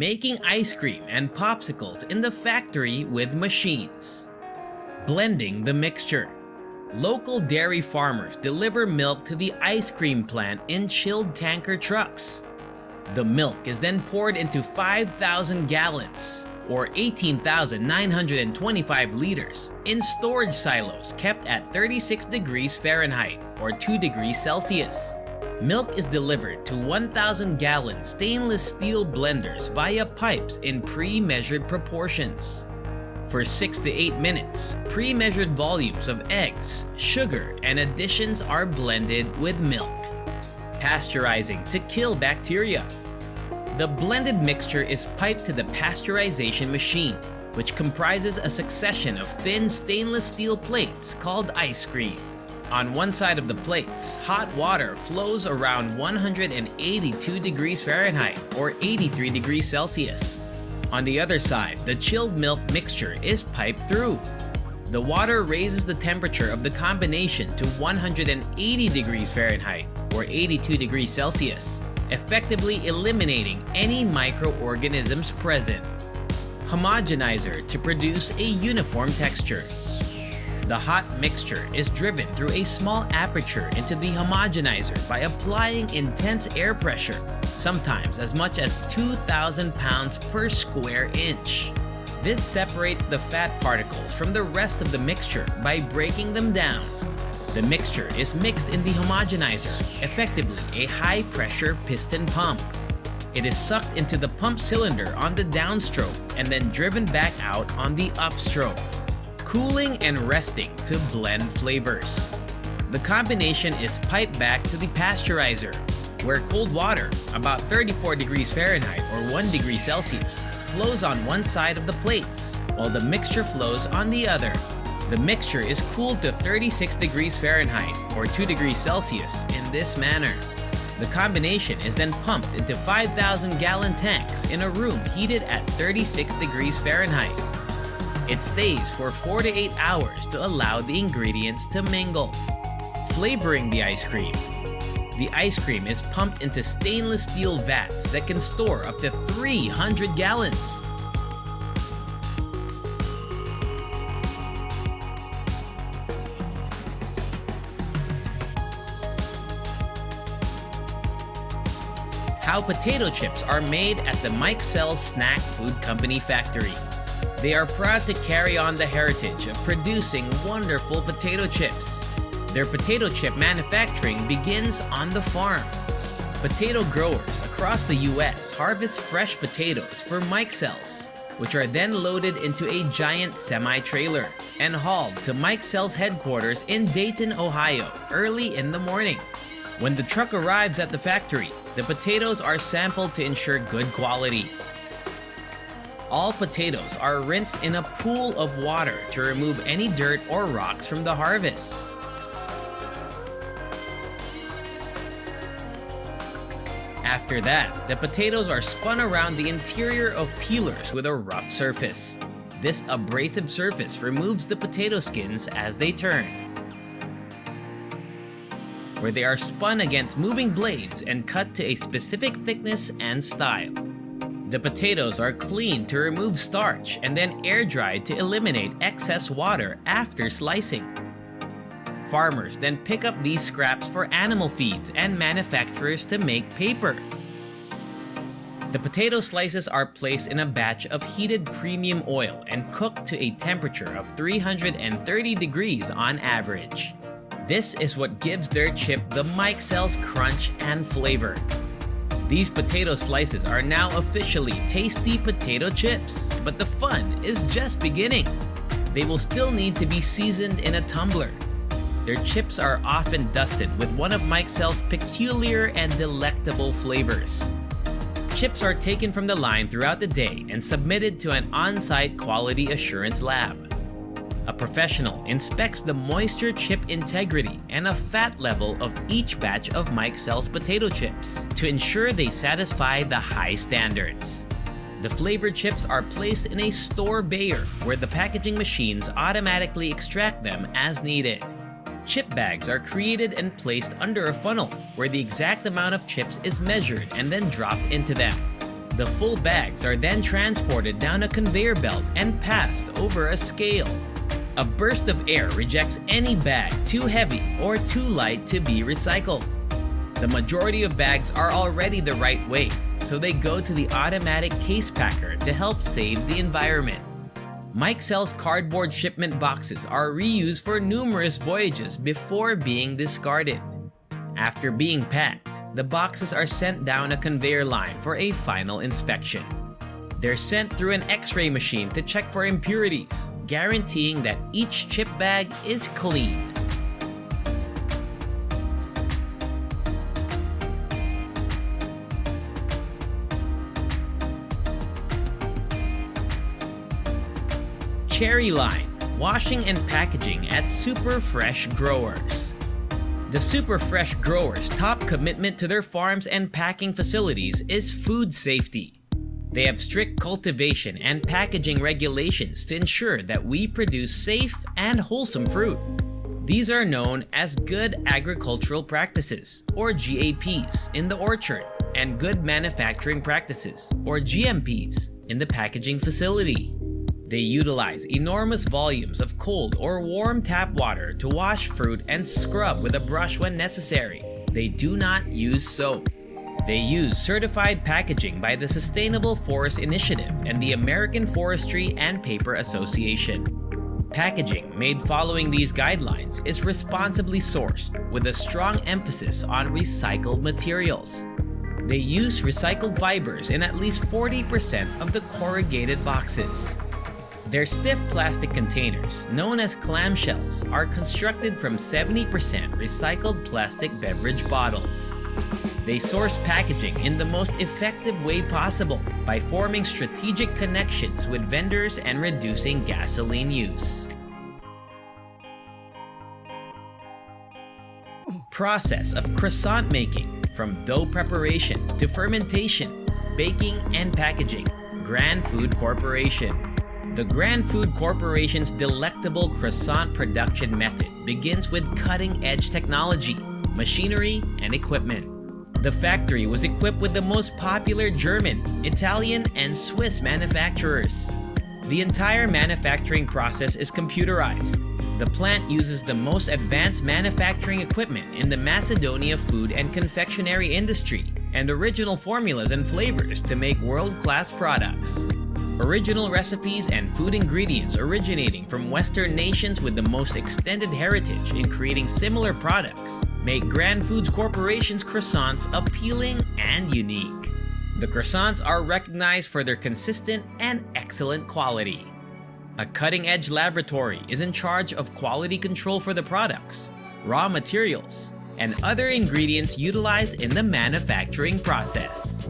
making ice cream and popsicles in the factory with machines. Blending the mixture. Local dairy farmers deliver milk to the ice cream plant in chilled tanker trucks. The milk is then poured into 5,000 gallons, or 18,925 liters, in storage silos kept at 36 degrees Fahrenheit, or 2 degrees Celsius. Milk is delivered to 1,000-gallon stainless steel blenders via pipes in pre-measured proportions. For 6 to 8 minutes, pre-measured volumes of eggs, sugar, and additions are blended with milk. Pasteurizing to kill bacteria. The blended mixture is piped to the pasteurization machine, which comprises a succession of thin stainless steel plates called ice screen. On one side of the plates, hot water flows around 182 degrees Fahrenheit or 83 degrees Celsius. On the other side, the chilled milk mixture is piped through. The water raises the temperature of the combination to 180 degrees Fahrenheit or 82 degrees Celsius, effectively eliminating any microorganisms present. Homogenizer to produce a uniform texture. The hot mixture is driven through a small aperture into the homogenizer by applying intense air pressure, sometimes as much as 2,000 pounds per square inch. This separates the fat particles from the rest of the mixture by breaking them down. The mixture is mixed in the homogenizer, effectively a high-pressure piston pump. It is sucked into the pump cylinder on the downstroke and then driven back out on the upstroke, cooling and resting to blend flavors. The combination is piped back to the pasteurizer, where cold water, about 34 degrees Fahrenheit or 1 degree Celsius, flows on one side of the plates, while the mixture flows on the other. The mixture is cooled to 36 degrees Fahrenheit or 2 degrees Celsius in this manner. The combination is then pumped into 5,000-gallon tanks in a room heated at 36 degrees Fahrenheit. It stays for 4 to 8 hours to allow the ingredients to mingle. Flavoring the ice cream. The ice cream is pumped into stainless steel vats that can store up to 300 gallons. How potato chips are made at the Mike Sell's Snack Food Company factory. They are proud to carry on the heritage of producing wonderful potato chips. Their potato chip manufacturing begins on the farm. Potato growers across the US harvest fresh potatoes for Mike Sell's, which are then loaded into a giant semi-trailer and hauled to Mike Sell's headquarters in Dayton, Ohio, early in the morning. When the truck arrives at the factory, the potatoes are sampled to ensure good quality. All potatoes are rinsed in a pool of water to remove any dirt or rocks from the harvest. After that, the potatoes are spun around the interior of peelers with a rough surface. This abrasive surface removes the potato skins as they turn, where they are spun against moving blades and cut to a specific thickness and style. The potatoes are cleaned to remove starch and then air-dried to eliminate excess water after slicing. Farmers then pick up these scraps for animal feeds and manufacturers to make paper. The potato slices are placed in a batch of heated premium oil and cooked to a temperature of 330 degrees on average. This is what gives their chip the Mike Sell's crunch and flavor. These potato slices are now officially tasty potato chips, but the fun is just beginning. They will still need to be seasoned in a tumbler. Their chips are often dusted with one of Mike Sell's peculiar and delectable flavors. Chips are taken from the line throughout the day and submitted to an on-site quality assurance lab. A professional inspects the moisture chip integrity and a fat level of each batch of Mike Sell's potato chips to ensure they satisfy the high standards. The flavored chips are placed in a store bayer where the packaging machines automatically extract them as needed. Chip bags are created and placed under a funnel where the exact amount of chips is measured and then dropped into them. The full bags are then transported down a conveyor belt and passed over a scale. A burst of air rejects any bag too heavy or too light to be recycled. The majority of bags are already the right weight, so they go to the automatic case packer to help save the environment. Mike sells cardboard shipment boxes are reused for numerous voyages before being discarded. After being packed, the boxes are sent down a conveyor line for a final inspection. They're sent through an X-ray machine to check for impurities, guaranteeing that each chip bag is clean. Cherry line, washing and packaging at Super Fresh Growers. The Super Fresh Growers' top commitment to their farms and packing facilities is food safety. They have strict cultivation and packaging regulations to ensure that we produce safe and wholesome fruit. These are known as Good Agricultural Practices, or GAPs, in the orchard, and Good Manufacturing Practices, or GMPs, in the packaging facility. They utilize enormous volumes of cold or warm tap water to wash fruit and scrub with a brush when necessary. They do not use soap. They use certified packaging by the Sustainable Forest Initiative and the American Forestry and Paper Association. Packaging made following these guidelines is responsibly sourced with a strong emphasis on recycled materials. They use recycled fibers in at least 40% of the corrugated boxes. Their stiff plastic containers, known as clamshells, are constructed from 70% recycled plastic beverage bottles. They source packaging in the most effective way possible by forming strategic connections with vendors and reducing gasoline use. Process of croissant making, from dough preparation to fermentation, baking, and packaging. Grand Food Corporation. The Grand Food Corporation's delectable croissant production method begins with cutting-edge technology, machinery, and equipment. The factory was equipped with the most popular German, Italian, and Swiss manufacturers. The entire manufacturing process is computerized. The plant uses the most advanced manufacturing equipment in the Macedonia food and confectionery industry and original formulas and flavors to make world-class products. Original recipes and food ingredients originating from Western nations with the most extended heritage in creating similar products make Grand Foods Corporation's croissants appealing and unique. The croissants are recognized for their consistent and excellent quality. A cutting-edge laboratory is in charge of quality control for the products, raw materials, and other ingredients utilized in the manufacturing process.